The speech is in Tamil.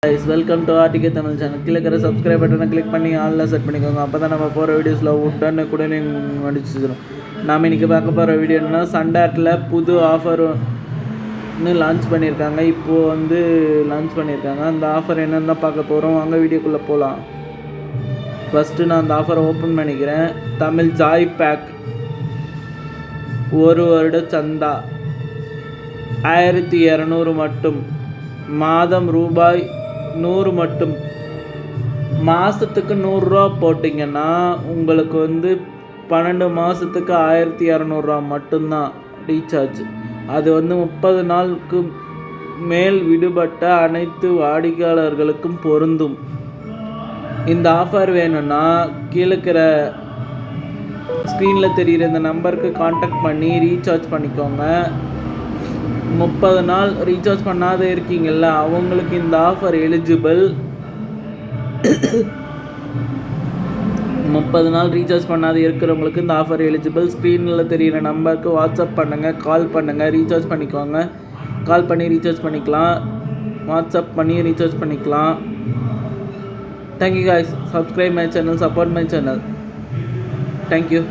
guys, welcome to RTK Tamil channel. கீழே இருக்கிற சப்ஸ்கிரைப் பட்டனை கிளிக் பண்ணி ஆன்ல செட் பண்ணிக்கோங்க. அப்போ தான் நம்ம போகிற வீடியோஸில் உடனே நடிச்சிடும். நாம் இன்றைக்கி பார்க்க போகிற வீடியோ என்னன்னா, சண்டாட்டில் புது ஆஃபர்னு லான்ச் பண்ணியிருக்காங்க. இப்போது லான்ச் பண்ணியிருக்காங்க. அந்த ஆஃபர் என்னென்னு தான் பார்க்க போகிறோம். வாங்க வீடியோக்குள்ளே போகலாம். ஃபஸ்ட்டு நான் அந்த ஆஃபரை ஓப்பன் பண்ணிக்கிறேன். தமிழ் ஜாய் பேக் 1 வருட சந்தா 1200 மட்டும், மாதம் ரூபாய் 100 மட்டும். மாதத்துக்கு 100 ரூபா போட்டிங்கன்னா உங்களுக்கு 12 மாதத்துக்கு 1200 மட்டும்தான் ரீசார்ஜ். அது 30 நாளுக்கு மேல் விடுபட்ட அனைத்து வாடிக்கையாளர்களுக்கும் பொருந்தும். இந்த ஆஃபர் வேணும்னா கீழே இருக்கிற ஸ்க்ரீனில் தெரிகிற இந்த நம்பருக்கு கான்டாக்ட் பண்ணி ரீசார்ஜ் பண்ணிக்கோங்க. 30 நாள் ரீசார்ஜ் பண்ணாத இருக்கீங்கள்ல, அவங்களுக்கு இந்த ஆஃபர் எலிஜிபிள். 30 நாள் ரீசார்ஜ் பண்ணாத இருக்கிறவங்களுக்கு இந்த ஆஃபர் எலிஜிபிள். ஸ்க்ரீனில் தெரிகிற நம்பருக்கு வாட்ஸ்அப் பண்ணுங்கள், கால் பண்ணுங்கள், ரீசார்ஜ் பண்ணிக்கோங்க. கால் பண்ணி ரீசார்ஜ் பண்ணிக்கலாம், வாட்ஸ்அப் பண்ணி ரீசார்ஜ் பண்ணிக்கலாம். Thank you guys, subscribe my channel, support my channel. Thank you.